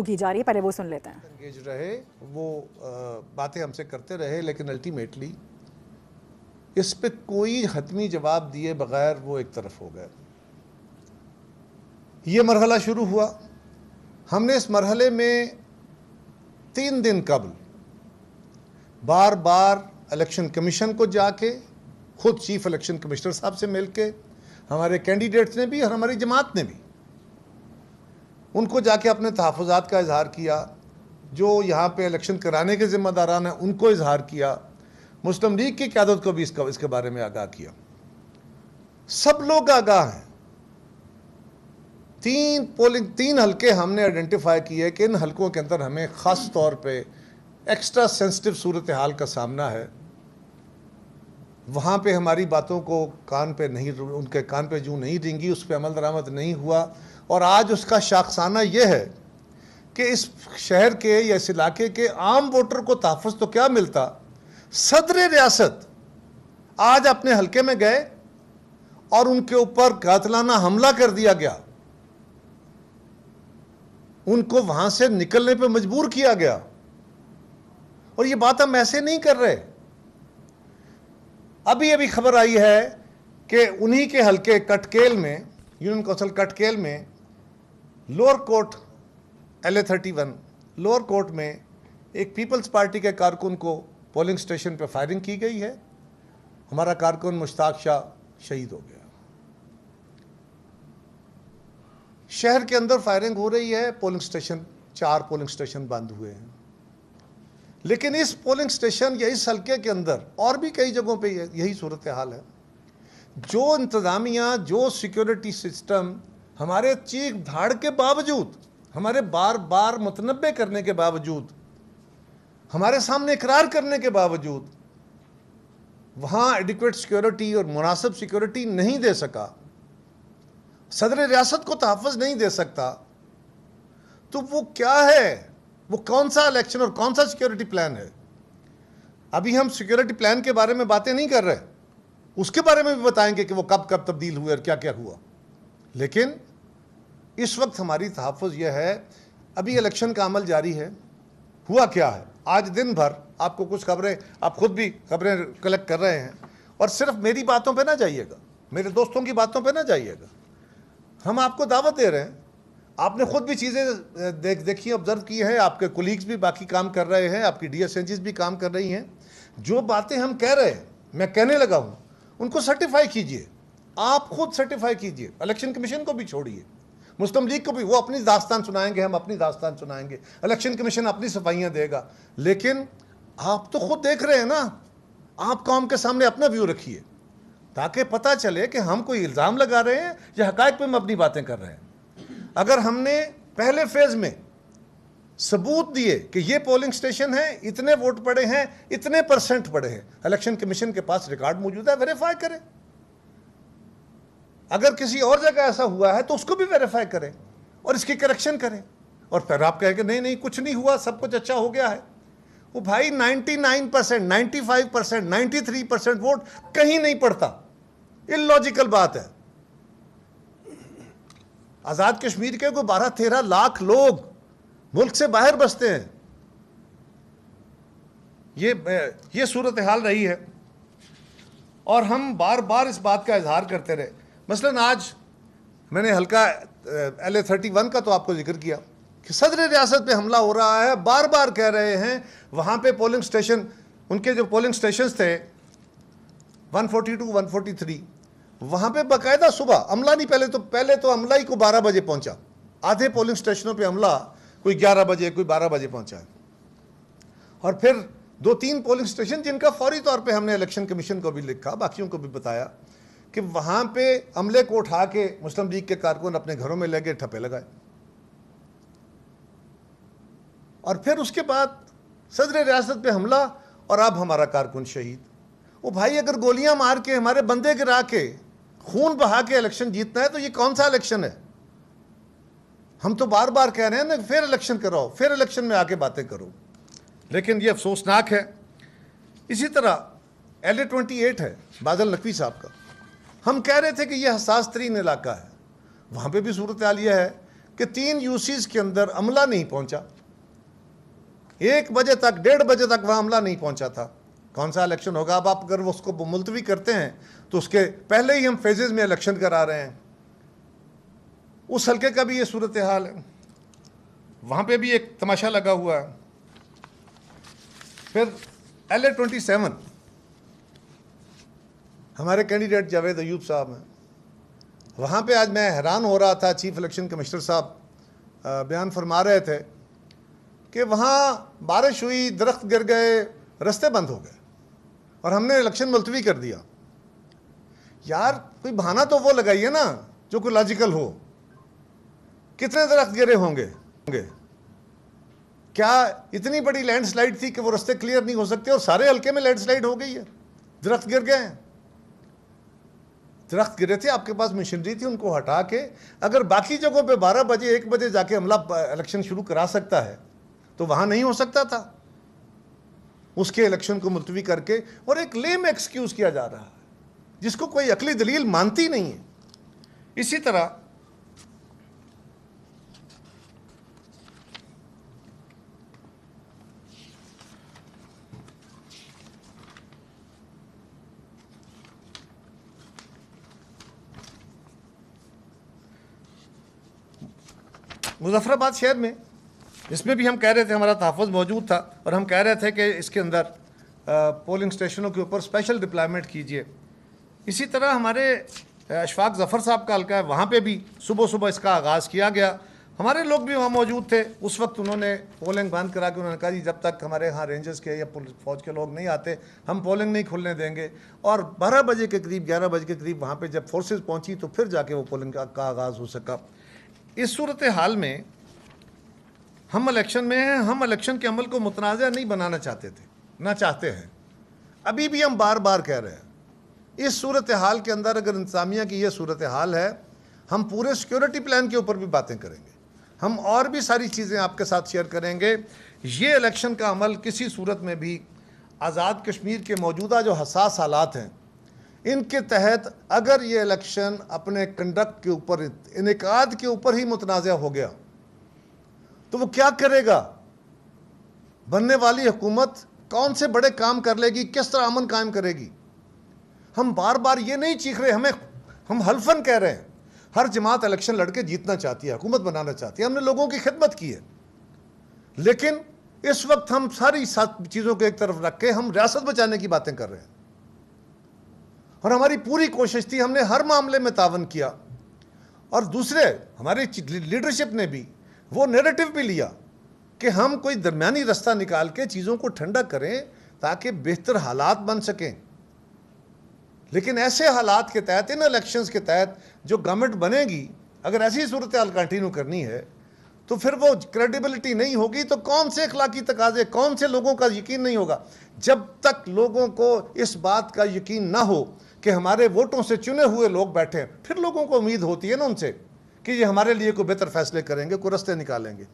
की जा रही है, पहले वो सुन लेते हैं। एंगेज रहे, वो बातें हमसे करते रहे, लेकिन अल्टीमेटली इस पे कोई हतमी जवाब दिए बगैर वो एक तरफ हो गए। ये मरहला शुरू हुआ, हमने इस मरहले में 3 दिन कबल बार बार इलेक्शन कमीशन को जाके, खुद चीफ इलेक्शन कमिश्नर साहब से मिलके, हमारे कैंडिडेट्स ने भी और हमारी जमात ने भी उनको जाके अपने तहफ़्फ़ुज़ात का इजहार किया, जो यहाँ पे इलेक्शन कराने के ज़िम्मेदारान हैं उनको इजहार किया, मुस्लिम लीग की क़यादत को भी इसके बारे में आगाह किया। सब लोग आगाह हैं। 3 हलके हमने आइडेंटिफाई किए कि इन हलकों के अंदर हमें ख़ास तौर पे एक्स्ट्रा सेंसिटिव सूरत हाल का सामना है। वहाँ पे हमारी बातों को उनके कान पे जूं नहीं रेंगी, उस पर अमल दरामद नहीं हुआ। और आज उसका शाखसाना यह है कि इस शहर के या इस इलाके के आम वोटर को तहफ़्फ़ुज़ तो क्या मिलता, सदर रियासत आज अपने हलके में गए और उनके ऊपर कातिलाना हमला कर दिया गया, उनको वहां से निकलने पे मजबूर किया गया। और ये बात हम ऐसे नहीं कर रहे। अभी खबर आई है कि उन्हीं के हलके कटकेल में, यूनियन काउंसिल कटकेल में, lower court LA31 lower court में एक पीपल्स पार्टी के कारकुन को पोलिंग स्टेशन पर फायरिंग की गई है। हमारा कारकुन मुश्ताक शाह शहीद हो गया। शहर के अंदर फायरिंग हो रही है, पोलिंग स्टेशन 4 पोलिंग स्टेशन बंद हुए हैं। लेकिन इस पोलिंग स्टेशन या इस हल्के के अंदर और भी कई जगहों पे यही सूरत हाल है। जो इंतज़ामिया, जो सिक्योरिटी सिस्टम हमारे चीख धाड़ के बावजूद, हमारे बार बार मुतनब्बे करने के बावजूद, हमारे सामने इकरार करने के बावजूद वहाँ एडिक्वेट सिक्योरिटी और मुनासिब सिक्योरिटी नहीं दे सका, सदर रियासत को तहफ़्फ़ुज़ नहीं दे सकता, तो वो क्या है? वो कौन सा इलेक्शन और कौन सा सिक्योरिटी प्लान है? अभी हम सिक्योरिटी प्लान के बारे में बातें नहीं कर रहे, उसके बारे में भी बताएंगे कि वो कब कब तब्दील हुए और क्या क्या हुआ। लेकिन इस वक्त हमारी तहफ़्फ़ुज़ यह है, अभी इलेक्शन का अमल जारी है। हुआ क्या है, आज दिन भर आपको कुछ खबरें, आप खुद भी खबरें कलेक्ट कर रहे हैं, और सिर्फ मेरी बातों पे ना जाइएगा, मेरे दोस्तों की बातों पे ना जाइएगा। हम आपको दावत दे रहे हैं, आपने खुद भी चीज़ें देखी, ऑब्जर्व की है, आपके कोलीग्स भी बाकी काम कर रहे हैं, आपकी DSNGs भी काम कर रही हैं। जो बातें हम कह रहे हैं, मैं कहने लगा हूँ, उनको सर्टिफाई कीजिए, आप खुद सर्टिफाई कीजिए। इलेक्शन कमीशन को भी छोड़िए, मुस्लिम लीग को भी, वो अपनी दास्तान सुनाएंगे, हम अपनी दास्तान सुनाएंगे, इलेक्शन कमीशन अपनी सफाइयाँ देगा। लेकिन आप तो खुद देख रहे हैं ना, आप कौम के सामने अपना व्यू रखिए, ताकि पता चले कि हम कोई इल्ज़ाम लगा रहे हैं या हक़ाइक़ पे हम अपनी बातें कर रहे हैं। अगर हमने पहले फेज़ में सबूत दिए कि ये पोलिंग स्टेशन है, इतने वोट पड़े हैं, इतने % पड़े हैं, इलेक्शन कमीशन के पास रिकॉर्ड मौजूद है, वेरीफाई करें। अगर किसी और जगह ऐसा हुआ है तो उसको भी वेरीफाई करें और इसकी करेक्शन करें। और फिर आप कहें कि नहीं नहीं कुछ नहीं हुआ, सब कुछ अच्छा हो गया है। वो भाई 99%, 95%, 93% वोट कहीं नहीं पड़ता। इलॉजिकल बात है। आज़ाद कश्मीर के कोई 12-13 लाख लोग मुल्क से बाहर बसते हैं। ये सूरत हाल रही है और हम बार बार इस बात का इजहार करते रहे। मसलन आज मैंने हल्का LA31 का तो आपको जिक्र किया कि सदर रियासत पे हमला हो रहा है, बार बार कह रहे हैं वहाँ पे पोलिंग स्टेशन, उनके जो पोलिंग स्टेशंस थे 142, 143, वहाँ पे बाकायदा सुबह अमला नहीं, पहले तो अमला ही को 12 बजे पहुँचा। आधे पोलिंग स्टेशनों पे अमला कोई 11 बजे, कोई 12 बजे पहुँचा है। और फिर 2-3 पोलिंग स्टेशन जिनका फौरी तौर पे हमने इलेक्शन कमीशन को भी लिखा, बाकियों को भी बताया कि वहाँ पे अमले को उठा के मुस्लिम लीग के कारकुन अपने घरों में ले गए, ठप्पे लगाए। और फिर उसके बाद सदर रियासत पे हमला और अब हमारा कारकुन शहीद। वो भाई अगर गोलियां मार के, हमारे बंदे गिरा के, खून बहा के इलेक्शन जीतना है तो ये कौन सा इलेक्शन है? हम तो बार बार कह रहे हैं ना, फिर इलेक्शन कराओ, फिर इलेक्शन में आके बातें करो। लेकिन ये अफसोसनाक है। इसी तरह LA28 है बादल नकवी साहब का, हम कह रहे थे कि यह हसास तरीन इलाका है। वहाँ पे भी सूरत हाल यह है कि 3 यूसीज के अंदर अमला नहीं पहुंचा, 1 बजे तक 1:30 बजे तक वहां अमला नहीं पहुंचा था। कौन सा इलेक्शन होगा? अब आप अगर उसको मुलतवी करते हैं तो उसके पहले ही हम फेजेस में इलेक्शन करा रहे हैं। उस हल्के का भी ये सूरत हाल है, वहां पे भी एक तमाशा लगा हुआ है। फिर LA 27 हमारे कैंडिडेट जावेद अयूब साहब हैं, वहाँ पे आज मैं हैरान हो रहा था, चीफ इलेक्शन कमिश्नर साहब बयान फरमा रहे थे कि वहाँ बारिश हुई, दरख्त गिर गए, रास्ते बंद हो गए और हमने इलेक्शन मुलतवी कर दिया। यार कोई बहाना तो वो लगाइए ना जो कोई लॉजिकल हो। कितने दरख्त गिरे होंगे? क्या इतनी बड़ी लैंडस्लाइड थी कि वो रास्ते क्लियर नहीं हो सकते? और सारे हल्के में लैंडस्लाइड हो गई है, दरख्त गिर गए हैं। दरख्त गिरे थे, आपके पास मशीनरी थी, उनको हटा के अगर बाकी जगहों पे 12 बजे 1 बजे जाके हमला इलेक्शन शुरू करा सकता है तो वहां नहीं हो सकता था? उसके इलेक्शन को मुलतवी करके और एक लेम एक्सक्यूज किया जा रहा है जिसको कोई अकली दलील मानती नहीं है। इसी तरह मुजफ्फराबाद शहर में, इसमें भी हम कह रहे थे, हमारा तहफ़्फ़ुज़ मौजूद था और हम कह रहे थे कि इसके अंदर पोलिंग स्टेशनों के ऊपर स्पेशल डिप्लॉयमेंट कीजिए। इसी तरह हमारे अशफाक ज़फ़र साहब का हल्का है, वहाँ पे भी सुबह सुबह इसका आगाज़ किया गया। हमारे लोग भी वहाँ मौजूद थे। उस वक्त उन्होंने पोलिंग बंद करा के उन्होंने कहा जी जब तक हमारे यहाँ रेंजर्स के या फ़ौज के लोग नहीं आते हम पोलिंग नहीं खुलने देंगे। और 12 बजे के करीब, 11 बजे के करीब वहाँ पर जब फोर्सेज पहुँची तो फिर जाके वो पोलिंग का आगाज़ हो सका। इस सूरत हाल में हम इलेक्शन में हैं, हम इलेक्शन के अमल को मुतनाज़ा नहीं बनाना चाहते थे, ना चाहते हैं। अभी भी हम बार बार कह रहे हैं, इस सूरत हाल के अंदर अगर इंतज़ामिया की ये सूरत हाल है, हम पूरे सिक्योरिटी प्लान के ऊपर भी बातें करेंगे, हम और भी सारी चीज़ें आपके साथ शेयर करेंगे। ये इलेक्शन का अमल किसी सूरत में भी आज़ाद कश्मीर के मौजूदा जो हसास हालात हैं इनके तहत अगर ये इलेक्शन अपने कंडक्ट के ऊपर, इनेकाद के ऊपर ही मुतनाज़ा हो गया तो वो क्या करेगा? बनने वाली हुकूमत कौन से बड़े काम कर लेगी, किस तरह अमन कायम करेगी? हम बार बार ये नहीं चीख रहे, हम हल्फन कह रहे हैं हर जमात इलेक्शन लड़के जीतना चाहती है, हुकूमत बनाना चाहती है, हमने लोगों की खिदमत की है। लेकिन इस वक्त हम सारी चीज़ों को एक तरफ रख के हम रियासत बचाने की बातें कर रहे हैं और हमारी पूरी कोशिश थी, हमने हर मामले में तावन किया। और दूसरे हमारी लीडरशिप ने भी वो नैरेटिव भी लिया कि हम कोई दरमियानी रास्ता निकाल के चीज़ों को ठंडा करें ताकि बेहतर हालात बन सकें। लेकिन ऐसे हालात के तहत, इन इलेक्शंस के तहत जो गवर्नमेंट बनेगी, अगर ऐसी सूरत हाल कंटिन्यू करनी है तो फिर वो क्रेडिबिलिटी नहीं होगी। तो कौन से अखलाकी तकाजे, कौन से लोगों का यकीन नहीं होगा? जब तक लोगों को इस बात का यकीन ना हो कि हमारे वोटों से चुने हुए लोग बैठे हैं, फिर लोगों को उम्मीद होती है ना उनसे कि ये हमारे लिए कोई बेहतर फैसले करेंगे, कोई रास्ते निकालेंगे।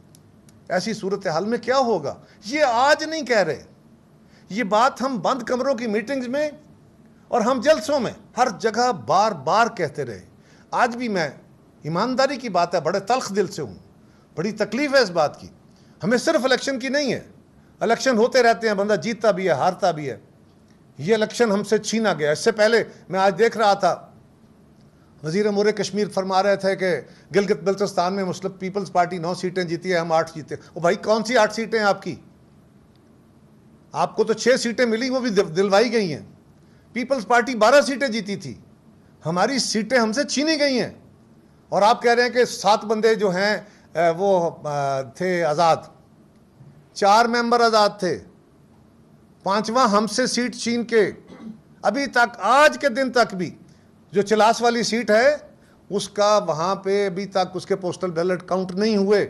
ऐसी सूरत हाल में क्या होगा? ये आज नहीं कह रहे, ये बात हम बंद कमरों की मीटिंग्स में और हम जलसों में हर जगह बार बार कहते रहे। आज भी मैं, ईमानदारी की बात है, बड़े तल्ख दिल से हूँ, बड़ी तकलीफ है इस बात की। हमें सिर्फ इलेक्शन की नहीं है, इलेक्शन होते रहते हैं, बंदा जीतता भी है, हारता भी है। ये इलेक्शन हमसे छीना गया। इससे पहले मैं आज देख रहा था, वज़ीर अमूर कश्मीर फरमा रहे थे कि गिलगित बल्तिस्तान में मुस्लिम पीपल्स पार्टी 9 सीटें जीती है, हम 8 जीते। ओ भाई, कौन सी 8 सीटें हैं आपकी? आपको तो 6 सीटें मिली, वो भी दिलवाई गई हैं। पीपल्स पार्टी 12 सीटें जीती थी, हमारी सीटें हमसे छीनी गई हैं। और आप कह रहे हैं कि 7 बंदे जो हैं वो थे आज़ाद, 4 मेंबर आज़ाद थे, 5वां हमसे सीट छीन के अभी तक, आज के दिन तक भी जो चिलास वाली सीट है उसका वहाँ पे अभी तक उसके पोस्टल बैलेट काउंट नहीं हुए,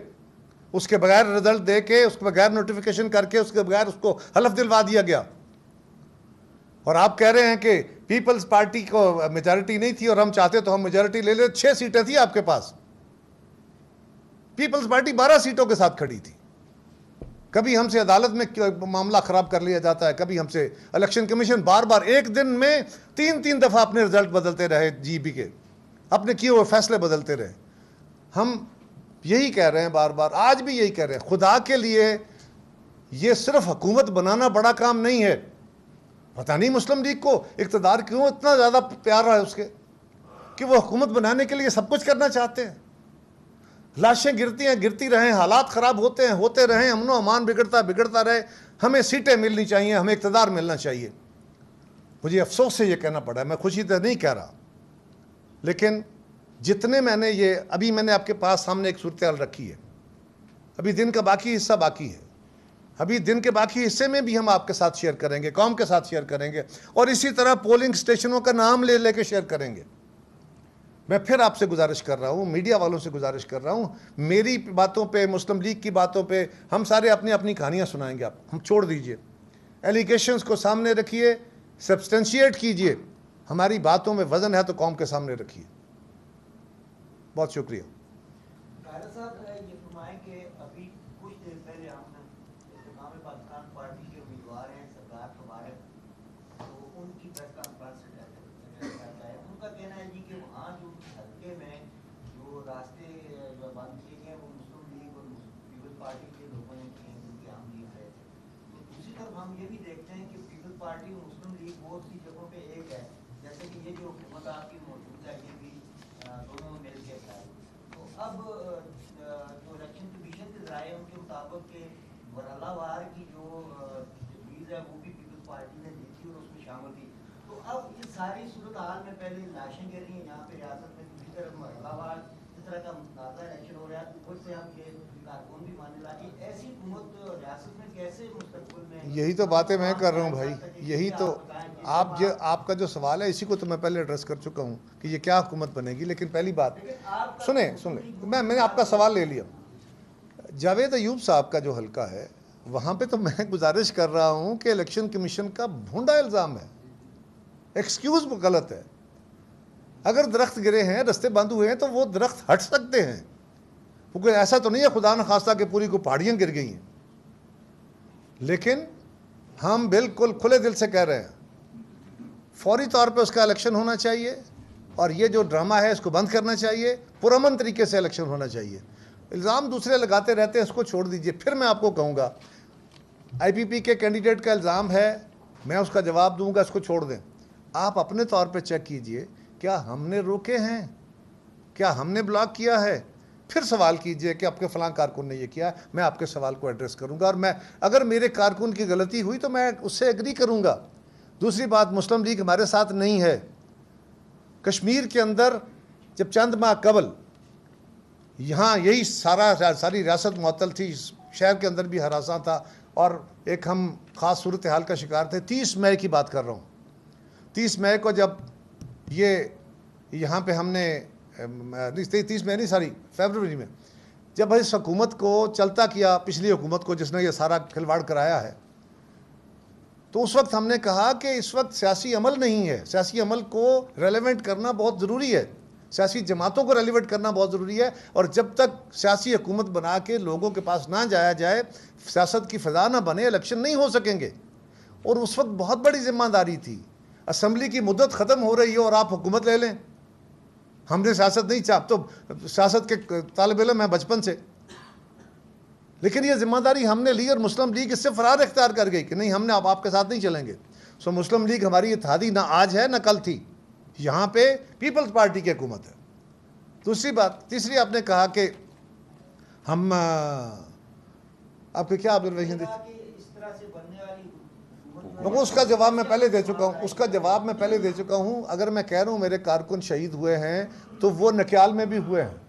उसके बगैर रिजल्ट दे के, उसके बगैर नोटिफिकेशन करके, उसके बगैर उसको हलफ दिलवा दिया गया। और आप कह रहे हैं कि पीपल्स पार्टी को मेजॉरिटी नहीं थी और हम चाहते तो हम मेजॉरिटी ले ले। 6 सीटें थी आपके पास, पीपल्स पार्टी 12 सीटों के साथ खड़ी थी। कभी हमसे अदालत में मामला ख़राब कर लिया जाता है, कभी हमसे इलेक्शन कमीशन बार बार एक दिन में 3-3 दफ़ा अपने रिजल्ट बदलते रहे, जीबी के अपने किए हुए फैसले बदलते रहे। हम यही कह रहे हैं बार बार, आज भी यही कह रहे हैं। खुदा के लिए ये सिर्फ हुकूमत बनाना बड़ा काम नहीं है। पता नहीं मुस्लिम लीग को इक़्तिदार क्यों इतना ज़्यादा प्यार है उसके, कि वो हुकूमत बनाने के लिए सब कुछ करना चाहते हैं। लाशें गिरती हैं, गिरती रहें, हालात ख़राब होते हैं, होते रहें, अमनो अमान बिगड़ता रहे, हमें सीटें मिलनी चाहिए, हमें इक़्तिदार मिलना चाहिए। मुझे अफसोस से ये कहना पड़ा है, मैं खुशी से नहीं कह रहा, लेकिन जितने मैंने ये अभी मैंने आपके पास सामने एक सूरत हाल रखी है, अभी दिन का बाकी हिस्सा बाकी है, अभी दिन के बाकी हिस्से में भी हम आपके साथ शेयर करेंगे, कौम के साथ शेयर करेंगे, और इसी तरह पोलिंग स्टेशनों का नाम ले लेके शेयर करेंगे। मैं फिर आपसे गुजारिश कर रहा हूँ, मीडिया वालों से गुजारिश कर रहा हूँ, मेरी बातों पे, मुस्लिम लीग की बातों पे हम सारे अपनी अपनी कहानियाँ सुनाएंगे। आप हम छोड़ दीजिए, एलिगेशंस को सामने रखिए, सब्सटेंशिएट कीजिए, हमारी बातों में वजन है तो कौम के सामने रखिए। बहुत शुक्रिया। ये फरमाएं कि अभी कुछ देर पहले हमने इस्तेमाल पाकिस्तान पार्टी के उम्मीदवार हैं सरदार मुबारक, तो उनकी प्रेस कॉन्फ्रेंस करता है। उनका कहना है जी कि वहाँ जो हल्के में जो रास्ते जो बंद किए गए वो मुस्लिम लीग और पीपल्स पार्टी के लोगों ने किए, क्योंकि हम जीत रहे थे। तो दूसरी तरफ हम ये भी देखते हैं कि पीपल्स पार्टी और मुस्लिम लीग बहुत सी जगहों पे एक है, जैसे कि ये जो हुकूमत आपकी मौजूद है ये भी दोनों मिल के है। तो अब जो इलेक्शन कमीशन के जराए उनके मुताबिक के वरलावार की जो तजवीज़ है वो भी पीपल्स पार्टी ने दी थी और उसमें शामिल थी। तो अब इस सारी सूरत हाल में पहले लाशें गिर रही हैं यहाँ पे रियासत में, दूसरी तरफ वरलावार इस तरह का मुताज़ा इलेक्शन हो रहा है, ऊपर से हम ये कारकुन भी मानने लगे। ऐसी हुकूमत रियासत में कैसे मुस्तकबिल में, यही तो बातें मैं कर रहा हूँ भाई, यही तो आपका जो सवाल है इसी को तो मैं पहले एड्रेस कर चुका हूँ कि ये क्या हुकूमत बनेगी। लेकिन पहली बात सुने, मैंने आपका सवाल ले लिया। जावेद अयूब साहब का जो हल्का है वहाँ पे तो मैं गुजारिश कर रहा हूँ कि इलेक्शन कमीशन का भूंडा इल्ज़ाम है, एक्सक्यूज़ गलत है। अगर दरख्त गिरे हैं, रास्ते बंद हुए हैं, तो वो दरख्त हट सकते हैं, क्योंकि ऐसा तो नहीं है खुदा न खास्ता कि पूरी को पहाड़ियाँ गिर गई हैं। लेकिन हम बिल्कुल खुले दिल से कह रहे हैं फौरी तौर पे उसका इलेक्शन होना चाहिए, और ये जो ड्रामा है इसको बंद करना चाहिए, पुरअमन तरीके से इलेक्शन होना चाहिए। इल्ज़ाम दूसरे लगाते रहते हैं, इसको छोड़ दीजिए। फिर मैं आपको कहूँगा IPP के कैंडिडेट का इल्ज़ाम है, मैं उसका जवाब दूंगा, इसको छोड़ दें। आप अपने तौर पे चेक कीजिए, क्या हमने रोके हैं, क्या हमने ब्लॉक किया है? फिर सवाल कीजिए कि आपके फ़लाँ कारकुन ने ये किया, मैं आपके सवाल को एड्रेस करूँगा, और मैं अगर मेरे कारकुन की गलती हुई तो मैं उससे एग्री करूँगा। दूसरी बात, मुस्लिम लीग हमारे साथ नहीं है। कश्मीर के अंदर जब चंद माह कबल यहाँ यही सारी रियासत मुअत्तल थी, शहर के अंदर भी हरासा था, और एक हम ख़ास सूरत हाल का शिकार थे। 30 मई की बात कर रहा हूँ। 30 मई को जब ये यहाँ पे हमने 30 मई नहीं, सॉरी फरवरी में, जब इस हुकूमत को चलता किया, पिछली हुकूमत को जिसने ये सारा खिलवाड़ कराया है, तो उस वक्त हमने कहा कि इस वक्त सियासी अमल नहीं है, सियासी अमल को रेलेवेंट करना बहुत ज़रूरी है, सियासी जमातों को रेलिवेंट करना बहुत ज़रूरी है, और जब तक सियासी हुकूमत बना के लोगों के पास ना जाया जाए, सियासत की फ़ज़ा ना बने, इलेक्शन नहीं हो सकेंगे। और उस वक्त बहुत बड़ी ज़िम्मेदारी थी, असम्बली की मुद्दत ख़त्म हो रही है और आप हुकूमत ले लें। हमने सियासत नहीं चाह, तो सियासत के तालिब इल्म हैं बचपन से, लेकिन ये जिम्मेदारी हमने ली और मुस्लिम लीग इससे फरार इख्तियार कर गई कि नहीं, हमने अब आपके साथ नहीं चलेंगे। सो मुस्लिम लीग हमारी इत्तेहादी ना आज है ना कल थी, यहाँ पे पीपल्स पार्टी की हुकूमत है। दूसरी बात, तीसरी आपने कहा कि हम आपके क्या ऑब्जर्वेशन थी? उसका जवाब मैं पहले दे चुका हूँ, उसका जवाब मैं पहले दे चुका हूँ। अगर मैं कह रहा हूँ मेरे कारकुन शहीद हुए हैं तो वो नक्याल में भी हुए हैं।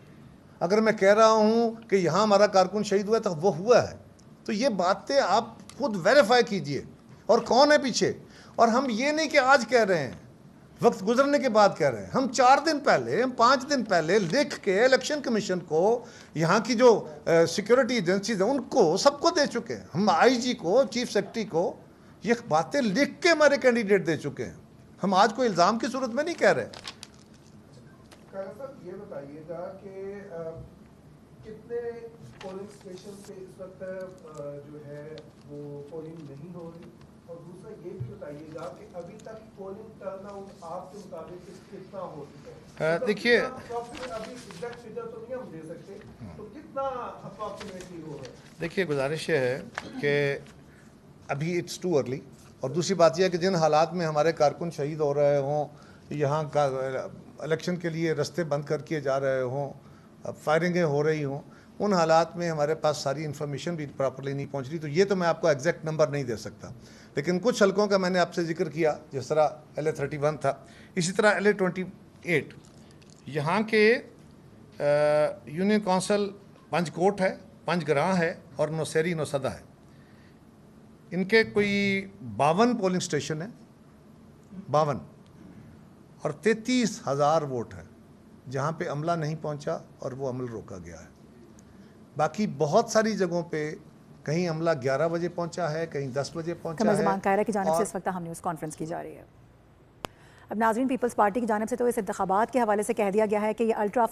अगर मैं कह रहा हूँ कि यहाँ हमारा कारकुन शहीद हुआ तो वो हुआ है। तो ये बातें आप खुद वेरीफाई कीजिए, और कौन है पीछे। और हम ये नहीं कि आज कह रहे हैं, वक्त गुजरने के बाद कह रहे हैं। हम 4 दिन पहले, हम 5 दिन पहले लिख के इलेक्शन कमीशन को, यहाँ की जो सिक्योरिटी एजेंसीज हैं उनको, सबको दे चुके हैं। हम IG को, चीफ सेक्रेटरी को ये बातें लिख के हमारे कैंडिडेट दे चुके हैं। हम आज कोई इल्ज़ाम की सूरत में नहीं कह रहे। ये बताइएगा कि कितने पोलिंग स्टेशन पे इस वक्त जो है वो पोलिंग नहीं हो रही, और दूसरा ये भी बताइएगा कि अभी तक पोलिंग टर्नआउट आपके मुताबिक कितना हो चुका है? देखिए, अभी एग्जैक्ट फिगर तो नहीं हम दे सकते, तो कितना अप्रॉक्सीमेटली हो रहा है? देखिए, गुजारिश ये है कि अभी इट्स टू अर्ली, और दूसरी बात यह है कि जिन हालात में हमारे कारकुन शहीद हो रहे हों, यहाँ का इलेक्शन के लिए रास्ते बंद कर किए जा रहे हों, फायरिंगें हो रही हों, उन हालात में हमारे पास सारी इन्फॉर्मेशन भी प्रॉपरली नहीं पहुँच रही। तो ये तो मैं आपको एग्जैक्ट नंबर नहीं दे सकता, लेकिन कुछ हलकों का मैंने आपसे जिक्र किया, जिस तरह LA31 था, इसी तरह LA28 यहाँ के यूनियन काउंसिल पंजकोट है, पंजग्रां है और नौशेरी नौसदा है। इनके कोई 52 पोलिंग स्टेशन है, 52, और 33,000 वोट है जहाँ पे अमला नहीं पहुँचा और वो अमल रोका गया है। बाकी बहुत सारी जगहों पे कहीं अमला 11 बजे पहुँचा है, कहीं 10 बजे पहुँचा कमर है। ज़मान कायरा की जानिब से और इस वक्त हम न्यूज़ कॉन्फ्रेंस की जा रही है। अब नाज़रीन, पीपल्स पार्टी की जानिब से तो इस इंतखाबात के हवाले से कह दिया गया है कि ये अल्ट्रा